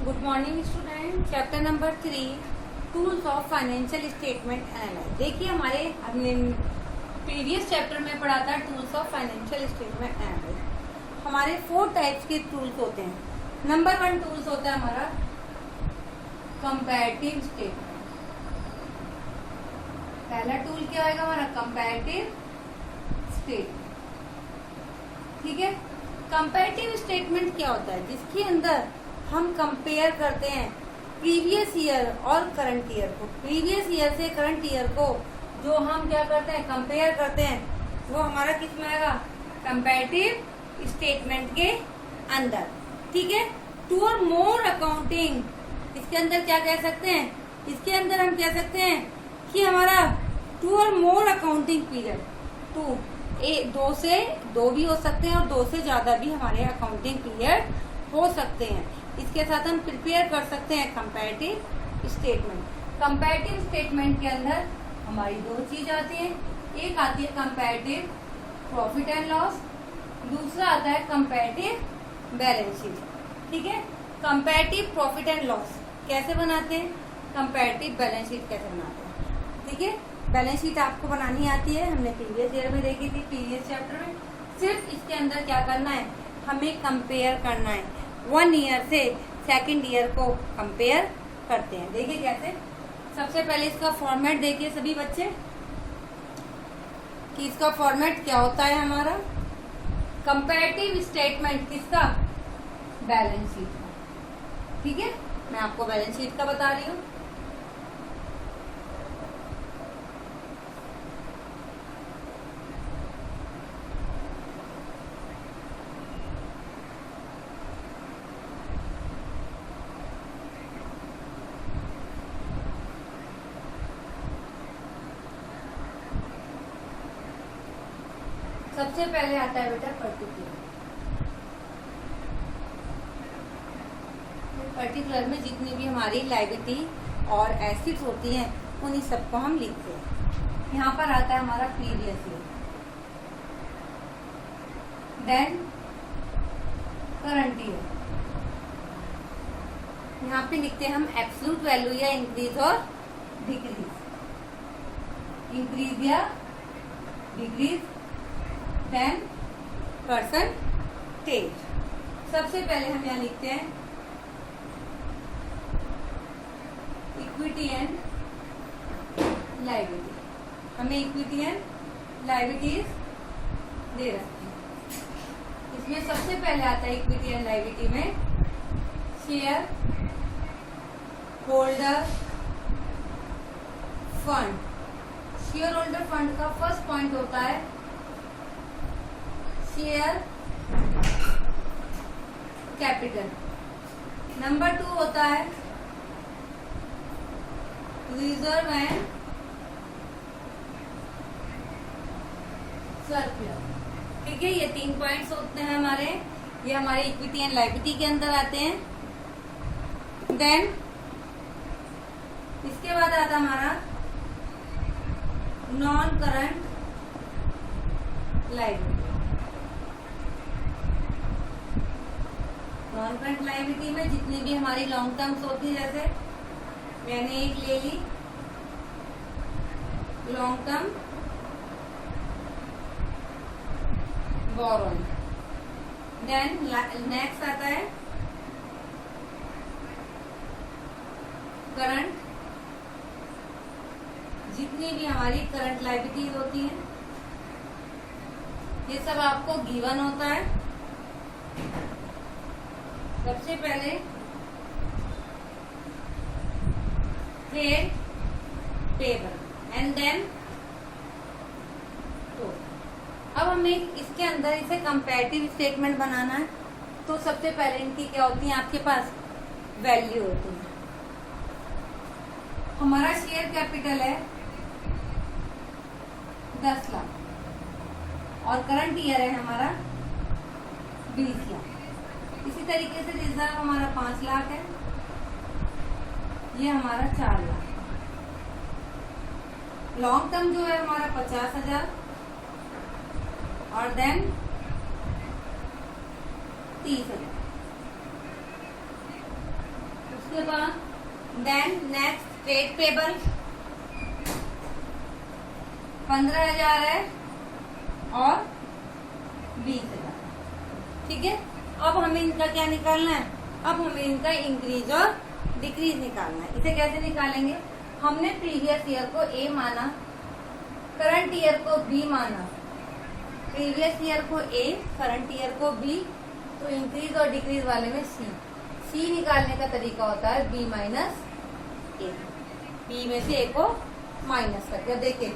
Good morning student. Chapter number 3 tools of financial statement analyse. देखिए हमने previous chapter में पढ़ा था tools of financial statement analyse. हमारे 4 टाइप्स के टूल्स होते हैं। नंबर 1 टूल्स होता है हमारा कंपैरेटिव स्टेटमेंट। पहला टूल क्या होगा हमारा कंपैरेटिव स्टेटमेंट। ठीक है, कंपैरेटिव स्टेटमेंट क्या होता है? जिसके अंदर हम कंपेयर करते हैं प्रीवियस ईयर और करंट ईयर को। प्रीवियस ईयर से करंट ईयर को जो हम क्या करते हैं कंपेयर करते हैं, वो हमारा किस में आएगा? कंपैरेटिव स्टेटमेंट के अंदर। ठीक है, टू और मोर अकाउंटिंग, इसके अंदर क्या कह सकते हैं? इसके अंदर हम कह सकते हैं कि हमारा टू और मोर अकाउंटिंग पीरियड, दो से दो भी हो सकते हैं और दो से ज्यादा भी हमारे अकाउंटिंग पीरियड हो सकते हैं। इसके साथ हम प्रिपेयर कर सकते हैं कंपैरेटिव स्टेटमेंट। कंपैरेटिव स्टेटमेंट के अंदर हमारी दो चीज आती है। एक आती है कंपैरेटिव प्रॉफिट एंड लॉस, दूसरा आता है कंपैरेटिव बैलेंस शीट। ठीक है, कंपैरेटिव प्रॉफिट एंड लॉस कैसे बनाते हैं, कंपैरेटिव बैलेंस शीट कैसे बनाते हैं। ठीक है, बैलेंस शीट आपको बनानी आती है, हमने प्रीवियस ईयर में देखी थी, प्रीवियस चैप्टर में। सिर्फ इसके अंदर क्या करना है, हमें कंपेयर करना है। 1 ईयर से सेकंड ईयर को कंपेयर करते हैं। देखिए कैसे। सबसे पहले इसका फॉर्मेट देखिए सभी बच्चे कि इसका फॉर्मेट क्या होता है हमारा। कंपैरेटिव स्टेटमेंट किसका? बैलेंस शीट का। ठीक है, मैं आपको बैलेंस शीट का बता रही हूँ। सबसे पहले आता है बेटा पर्टिकुलर। पर्टिकुलर में जितनी भी हमारी लायबिलिटी और एसेट्स होती हैं उन्हीं सबको हम लिखते हैं। यहाँ पर आता है हमारा previous year, then current year. यहाँ पे लिखते हैं हम एब्सोल्यूट वैल्यू या इंक्रीज और डिक्रीज, इंक्रीज या डिक्रीज, देन परसेंटेज। सबसे पहले हम यहाँ लिखते हैं इक्विटी एंड लायबिलिटी। हमें इक्विटी एंड लायबिलिटीज दे रखते हैं। इसमें सबसे पहले आता है इक्विटी एंड लायबिलिटी में share holder fund. Share holder fund का फर्स्ट पॉइंट होता है शेयर कैपिटल। नंबर 2 होता है रिजर्व एंड सरप्लस। ठीक है, ये 3 पॉइंट्स होते हैं हमारे, ये हमारे इक्विटी एंड लायबिलिटी के अंदर आते हैं। देन इसके बाद आता हमारा non current liability. Non current liability में जितनी भी हमारी लॉन्ग टर्म्स होती है, जैसे मैंने एक ले ली long term borrowing. Then next आता है करंट, जितनी भी हमारी करंट लायबिलिटीज होती हैं ये सब आपको गिवन होता है। सबसे पहले ट्रेड पेबल एंड देन तो अब हमें इसके अंदर इसे कंपैरेटिव स्टेटमेंट बनाना है। तो सबसे पहले इनकी क्या होती है, आपके पास वैल्यू होती है। हमारा शेयर कैपिटल है 10 लाख और करंट ईयर है हमारा 20 लाख। इसी तरीके से रिजर्व हमारा 5 लाख है, ये हमारा 4 लाख। लॉन्ग टर्म जो है हमारा 50,000 और देन 30,000। उसके बाद देन नेक्स्ट ट्रेड पेबल 15,000 है और 20,000। ठीक है, अब हमें इनका क्या निकालना है? अब हमें इनका इंक्रीज और डिक्रीज निकालना है। इसे कैसे निकालेंगे? हमने प्रीवियस ईयर को ए माना, करंट ईयर को बी माना, प्रीवियस ईयर को ए, करंट ईयर को बी, तो इंक्रीज और डिक्रीज वाले में सी निकालने का तरीका होता है बी माइनस ए। बी में से ए को माइनस करके देखिए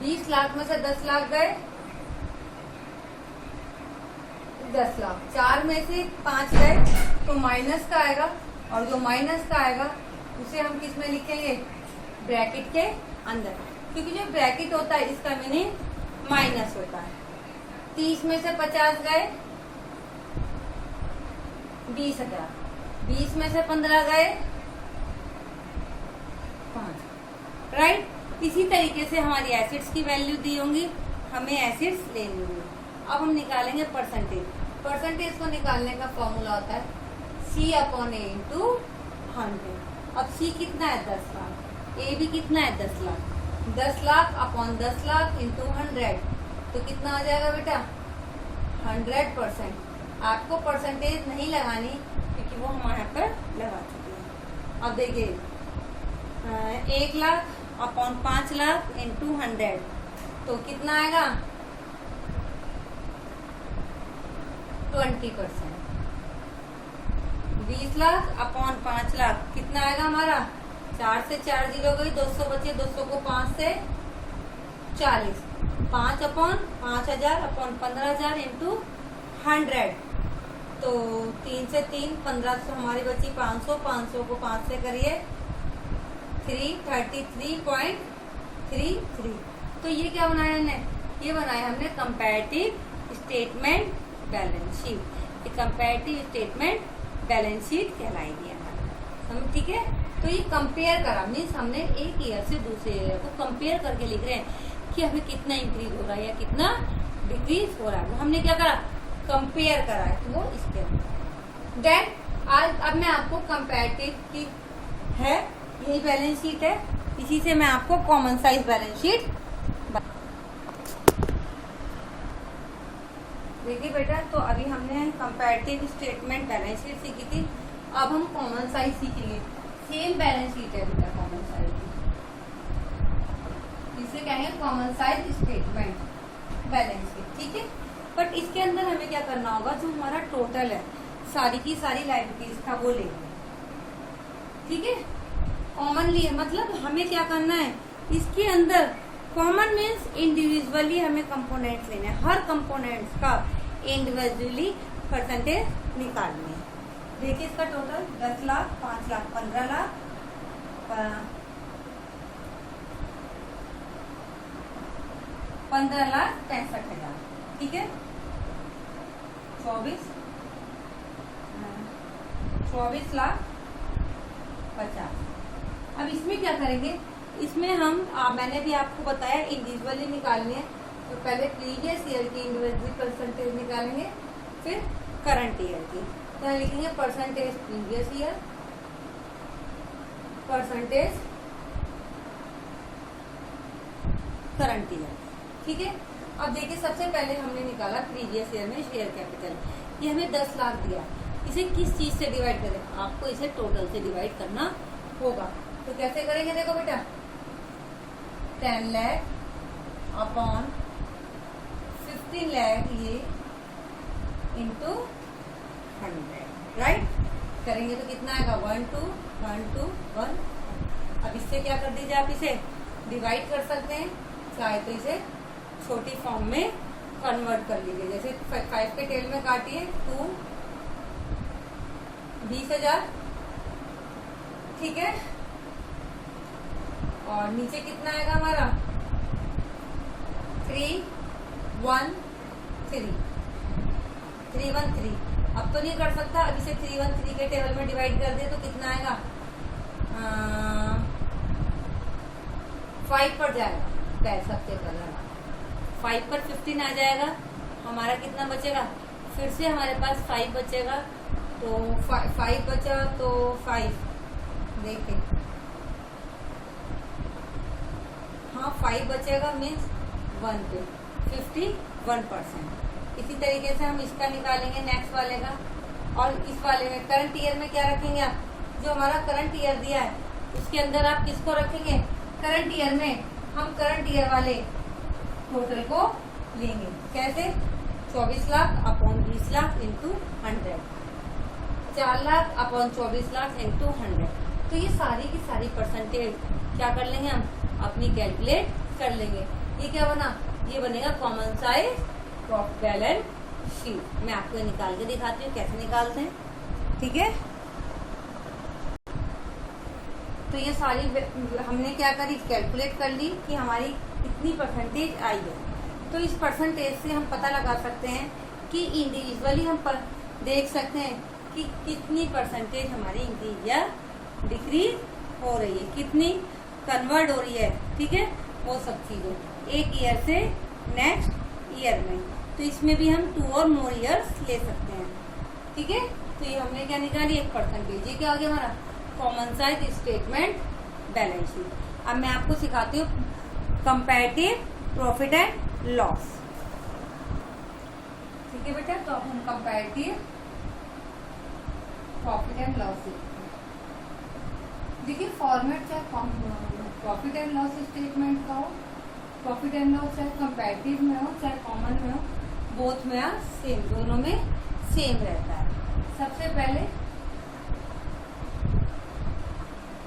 20 लाख में से 10 लाख गए, 10 लाख, 4 में से 5 गए तो माइनस का आएगा, और जो माइनस का आएगा उसे हम किस में लिखेंगे? ब्रैकेट के अंदर, क्योंकि जो ब्रैकेट होता है इसका मीनिंग माइनस होता है। 30 में से 50 गए 20,000, 20 में से 15 गए 5। राइट, इसी तरीके से हमारी एसिड्स की वैल्यू दी होंगी, हमें एसिड्स लेनी होंगी। अब हम निकालेंगे परसेंटेज। परसेंटेज को निकालने का फॉर्मूला होता है C/A इंटू 100। अब C कितना है? 10 लाख। A भी कितना है? 10 लाख। 10 लाख अपॉन 10 लाख इंटू 100 तो कितना आ जाएगा बेटा? 100%। आपको परसेंटेज नहीं लगानी क्योंकि वो हमारे यहाँ पर लगा चुके हैं। अब देखिए 1 लाख अपॉन 5 लाख इंटू 100 तो कितना आएगा? 20%। 20 लाख अपॉन 5 लाख कितना आएगा हमारा? 4 से 4 जीरो गई, 200 बचे, 200 को 5 से 40, 5 अपॉन 5,000 अपॉन 15,000 इंटू 100 तो 3 से 3 1500 हमारी बची 500, 500 को 5 से करिए 333.33। तो ये क्या बनाया हमने? ये बनाया हमने कंपैरेटिव स्टेटमेंट बैलेंस शीट। ये कंपैरेटिव स्टेटमेंट बैलेंस शीट कहलाएगी हमारी। ठीक है, तो ये कंपेयर करा, मीन्स हमने एक ईयर से दूसरे ईयर को कंपेयर करके लिख रहे हैं कि हमें कितना इंक्रीज हो रहा है या कितना डिक्रीज हो रहा है। हमने क्या करा? कंपेयर करा है, तो वो इसके अंदर। देन आज अब मैं आपको कंपैरेटिव की है, यही बैलेंस शीट है, इसी से मैं आपको कॉमन साइज बैलेंस शीट देखिए बेटा। तो अभी हमने कंपैरेटिव स्टेटमेंट बैलेंस शीट सीखी थी, अब हम कॉमन साइज सीखेंगे। सेम बैलेंस शीट है बेटा कॉमन साइज, इसे कहेंगे common size statement balance sheet. ठीक है, बट इसके अंदर हमें क्या करना होगा? जो हमारा टोटल है सारी की सारी लायबिलिटीज का वो लेंगे। ठीक है, कॉमन लिए मतलब हमें क्या करना है? इसके अंदर कॉमन मीन्स इंडिविजुअली हमें कंपोनेंट्स लेने हैं, हर कंपोनेंट्स का इंडिविजुअली परसेंटेज निकालनी है। देखिए इसका टोटल 10 लाख, 5 लाख, 15 लाख, 15,65,000। ठीक है, 24 लाख 50। अब इसमें क्या करेंगे? इसमें हम मैंने भी आपको बताया इंडिविजुअली निकालनी है, तो पहले प्रीवियस ईयर की इंडिविजुअल परसेंटेज निकालेंगे, फिर करंट ईयर की। तो लिखेंगे percentage previous year, percentage current year. ठीक है, अब देखिए सबसे पहले हमने निकाला प्रीवियस ईयर में शेयर कैपिटल, ये हमें 10 लाख दिया। इसे किस चीज से डिवाइड करें? आपको इसे टोटल से डिवाइड करना होगा। तो कैसे करेंगे? देखो बेटा 10 लाख अपॉन 15 लाख ये इंटू 100। राइट, करेंगे तो कितना आएगा? 1 2 1 2 1। अब इससे क्या कर दीजिए, आप इसे डिवाइड कर सकते हैं, चाहे तो इसे छोटी फॉर्म में कन्वर्ट कर लीजिए। जैसे 5 के टेल में काटिए 2 20,000। ठीक है, और नीचे कितना आएगा हमारा? 313। अब तो नहीं कर सकता, अब इसे 313 के टेबल में डिवाइड कर दे तो कितना आएगा? 5 पर जाएगा। सबसे पहले 5 पर 15 आ जाएगा, हमारा कितना बचेगा? फिर से हमारे पास 5 बचेगा, तो 5 बचा तो 5 देखें, हाँ 5 बचेगा मीन्स 1 पे 51%। इसी तरीके से हम इसका निकालेंगे नेक्स्ट वाले का। और इस वाले में करंट ईयर में क्या रखेंगे आप, जो हमारा करंट ईयर दिया है उसके अंदर आप किसको रखेंगे, करंट ईयर में हम करंट ईयर वाले टोटल को लेंगे। कैसे, 24 lakh upon 20 lakh into 100, 4 lakh upon 24 lakh into 100। तो ये सारी की सारी परसेंटेज क्या कर लेंगे हम, अपनी कैलकुलेट कर लेंगे। ये क्या बना, ये बनेगा common size profit balance sheet. मैं आपको निकाल के दिखाती हूँ कैसे निकालते हैं, ठीक है। तो ये सारी हमने क्या करी, कैलकुलेट कर ली कि हमारी इतनी परसेंटेज आई है। तो इस परसेंटेज से हम पता लगा सकते हैं कि इंडिविजुअली हम देख सकते हैं कि कितनी परसेंटेज हमारी इंक्रीज या डिक्रीज हो रही है, कितनी कन्वर्ट हो रही है, ठीक है। वो सब चीजें एक ईयर से नेक्स्ट ईयर में, तो इसमें भी हम 2 और मोर ईयर्स ले सकते हैं, ठीक है। तो ये हमने क्या निकाली, एक परसेंटेज। ये क्या हो गया हमारा common size statement balance sheet. अब मैं आपको सिखाती हूँ कंपैरेटिव प्रॉफिट एंड लॉस, ठीक है बेटा। तो अब हम कंपैरेटिव प्रॉफिट एंड लॉस देखिए, फॉर्मेट चाहे प्रॉफिट एंड लॉस स्टेटमेंट का हो, प्रॉफिट एंड लॉस चाहे कंपैरेटिव में हो चाहे कॉमन में हो, बोथ में सेम, दोनों में सेम रहता है। सबसे पहले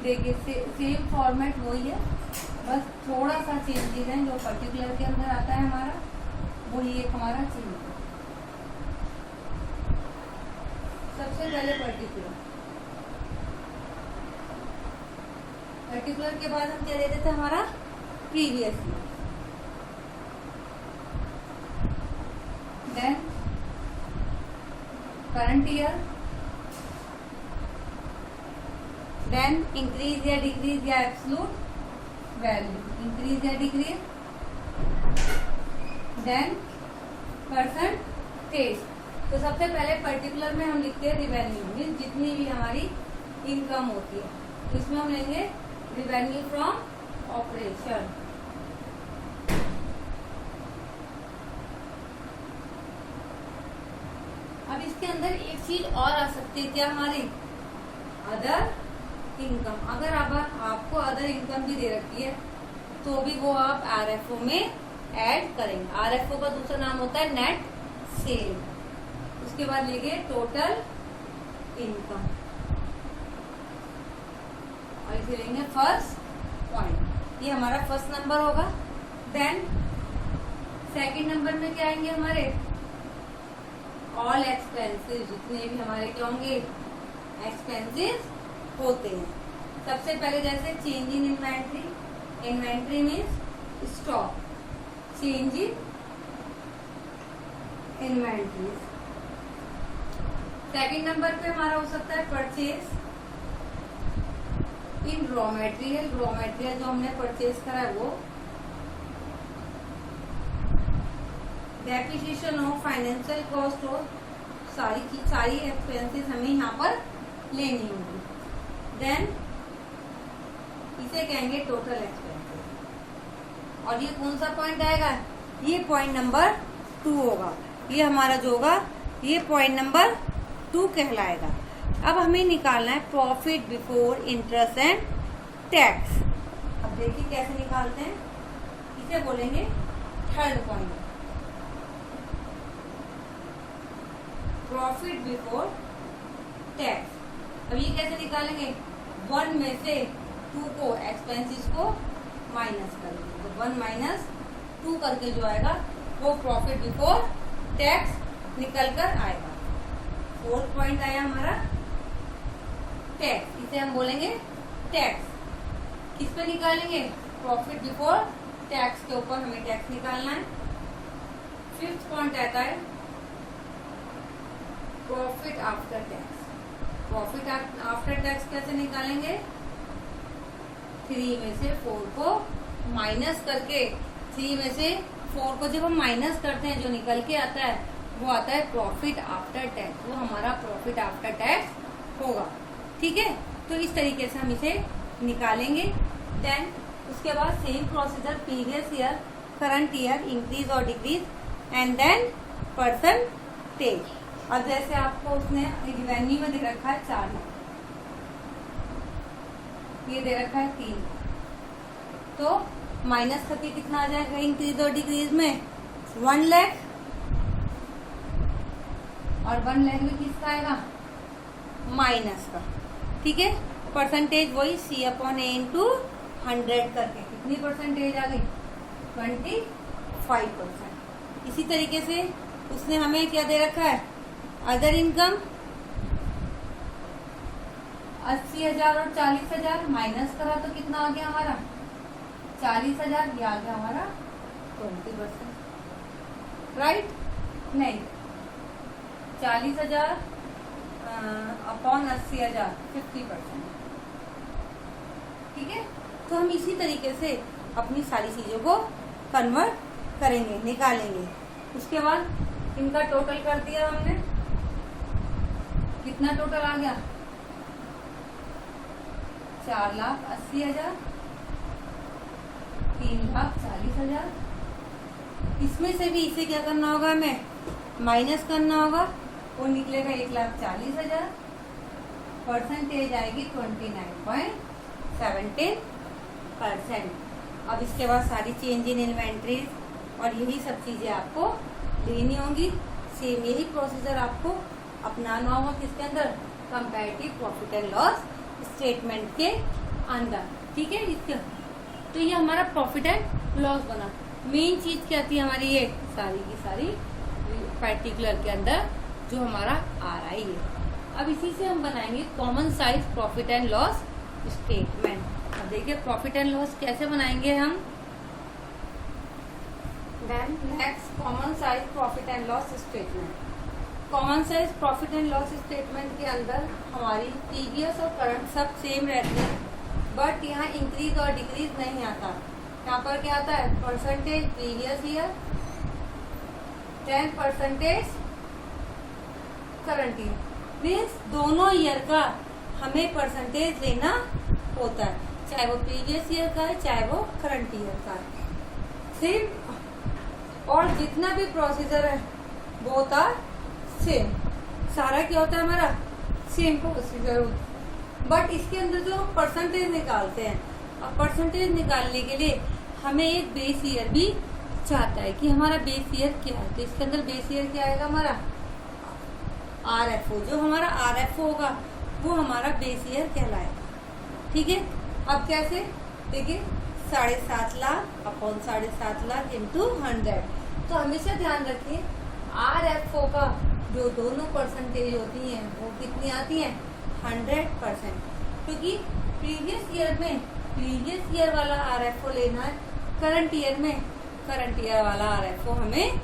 देखिए सेम फॉर्मेट वही है, बस थोड़ा सा चेंजेस है। जो पर्टिकुलर के अंदर आता है हमारा, वही एक हमारा चेंज है। सबसे पहले पर्टिकुलर के बाद हम क्या दे देते हैं, हमारा previous year, then current year, then increase या डिक्रीज या एब्सोल्यूट वैल्यू, इंक्रीज या डिक्रीज, देन परसेंटेज। तो सबसे पहले पर्टिकुलर में हम लिखते हैं रिवेन्यू, मीन जितनी भी हमारी इनकम होती है, तो इसमें हम लेंगे रिवेन्यू फ्रॉम ऑपरेशन। अब इसके अंदर एक चीज और आ सकती है, क्या हमारी अदर इनकम। अगर आपको अदर इनकम भी दे रखी है तो भी वो आप आरएफओ में ऐड करेंगे। आरएफओ का दूसरा नाम होता है नेट सेल। उसके बाद लेंगे टोटल इनकम और इसे लेंगे फर्स्ट पॉइंट, ये हमारा फर्स्ट नंबर होगा। देन सेकंड नंबर में क्या आएंगे हमारे ऑल एक्सपेंसेस, जितने भी हमारे क्या होंगे एक्सपेंसेस होते हैं। सबसे पहले जैसे change in inventory, inventory means stock, change in inventory. Second number पे हमारा हो सकता है purchase in raw material, raw material जो हमने परचेज करा है वो। डेप्रिसिएशन हो, फाइनेंशियल कॉस्ट हो, सारी एक्सपेंसेस हमें यहाँ पर लेनी होगी। देन इसे कहेंगे टोटल एक्सपेंसेस। और ये कौन सा पॉइंट आएगा, ये पॉइंट नंबर 2 होगा। ये हमारा जो होगा ये पॉइंट नंबर 2 कहलाएगा। अब हमें निकालना है profit before interest and tax. अब देखिए कैसे निकालते हैं, इसे बोलेंगे third point, profit before tax. अब ये कैसे निकालेंगे, 1 में से 2 को एक्सपेंसेस को माइनस करेंगे, तो 1 माइनस 2 करके जो आएगा वो प्रॉफिट बिफोर टैक्स निकल कर आएगा। फोर्थ पॉइंट आया हमारा टैक्स, इसे हम बोलेंगे टैक्स। किस पे निकालेंगे, प्रॉफिट बिफोर टैक्स के ऊपर हमें टैक्स निकालना है। फिफ्थ पॉइंट आता है profit after tax. Profit after tax कैसे निकालेंगे, 3 में से 4 को माइनस करके, 3 में से 4 को जब हम माइनस करते हैं जो निकल के आता है वो आता है प्रॉफिट आफ्टर टैक्स, वो हमारा प्रॉफिट आफ्टर टैक्स होगा। ठीक है, तो इस तरीके से हम इसे निकालेंगे। देन उसके बाद same procedure, previous year, current year, increase और डिक्रीज एंड देन परसेंटेज। अब जैसे आपको उसने रिवेन्यू में दे रखा है 4 लाख, ये दे रखा है 3, तो माइनस करके कितना आ जाएगा इंक्रीज और डिक्रीज में 1 लाख, और 1 लाख में किसका आएगा माइनस का। ठीक है, परसेंटेज वही C/A इंटू 100 करके कितनी परसेंटेज आ गई 25%। इसी तरीके से उसने हमें क्या दे रखा है अदर इनकम 80,000 और 40,000, माइनस करा तो कितना आ गया हमारा 40,000, ये आ गया हमारा 20%। राइट, नहीं 40,000 अपॉन 80,000 50%। ठीक है, तो हम इसी तरीके से अपनी सारी चीजों को कन्वर्ट करेंगे, निकालेंगे। उसके बाद इनका टोटल कर दिया हमने, कितना टोटल आ गया 4,80,000, 3,40,000। इसमें से भी इसे क्या करना होगा, हमें माइनस करना होगा, वो निकलेगा 1,40,000, परसेंटेज आएगी 29.17%। अब इसके बाद सारी चेंज इन इन्वेंट्रीज और यही सब चीजें आपको लेनी होंगी। सेम यही प्रोसीजर आपको अपनाना होगा किसके अंदर, comparative profit and loss statement के अंदर। ठीक है, इसके तो ये हमारा प्रॉफिट एंड लॉस बना। मेन चीज क्या थी हमारी, ये सारी की सारी पर्टिकुलर के अंदर जो हमारा आ रहा है। अब इसी से हम बनाएंगे common size profit and loss statement. अब देखिए प्रॉफिट एंड लॉस कैसे बनाएंगे हम। Then next common size profit and loss statement. Common size profit and loss statement के अंदर हमारी प्रीवियस और करंट सब सेम रहती है, बट यहाँ इंक्रीज और डिक्रीज नहीं आता। यहाँ पर क्या आता है percentage previous year, 10% current year, means दोनों ईयर का हमें परसेंटेज लेना होता है, चाहे वो प्रीवियस ईयर का है चाहे वो करंट ईयर का है। सेम, और जितना भी प्रोसीजर है वो होता सेम, सारा क्या होता है हमारा सेम प्रोसीजर होता है। बट इसके अंदर जो हम परसेंटेज निकालते हैं, अब परसेंटेज निकालने के लिए हमें एक बेस ईयर भी चाहता है कि हमारा बेस ईयर क्या है। तो इसके अंदर बेस ईयर क्या आएगा हमारा RFO, जो हमारा RFO होगा वो हमारा बेस ईयर कहलाएगा। ठीक है, अब कैसे देखिए 7.5 लाख अपॉन 7.5 लाख इंटू 100। तो हमेशा ध्यान रखिए RFO का जो दोनों परसेंटेज होती हैं वो कितनी आती हैं 100%, क्योंकि प्रीवियस ईयर वाला RFO लेना है, करंट ईयर में करंट ईयर वाला RFO हमें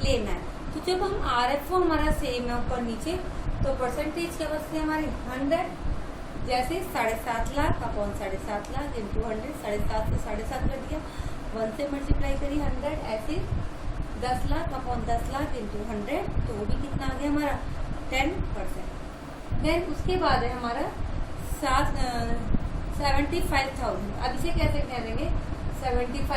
लेना है। तो जब हम RFO हमारा सेम है ऊपर नीचे, तो परसेंटेज क्या बचती है हमारी 100। जैसे 7.5 लाख अपॉन 7.5 लाख इंटू 100, 7.5 से 7.5 कर दिया, 1 से मल्टीप्लाई करिए 100, ऐसे 10 लाख अपॉन 10 लाख इंटू 100, तो वो भी कितना आ गया हमारा 10%। देन उसके बाद है हमारा 75,000। अब इसे कैसे कह देंगे 75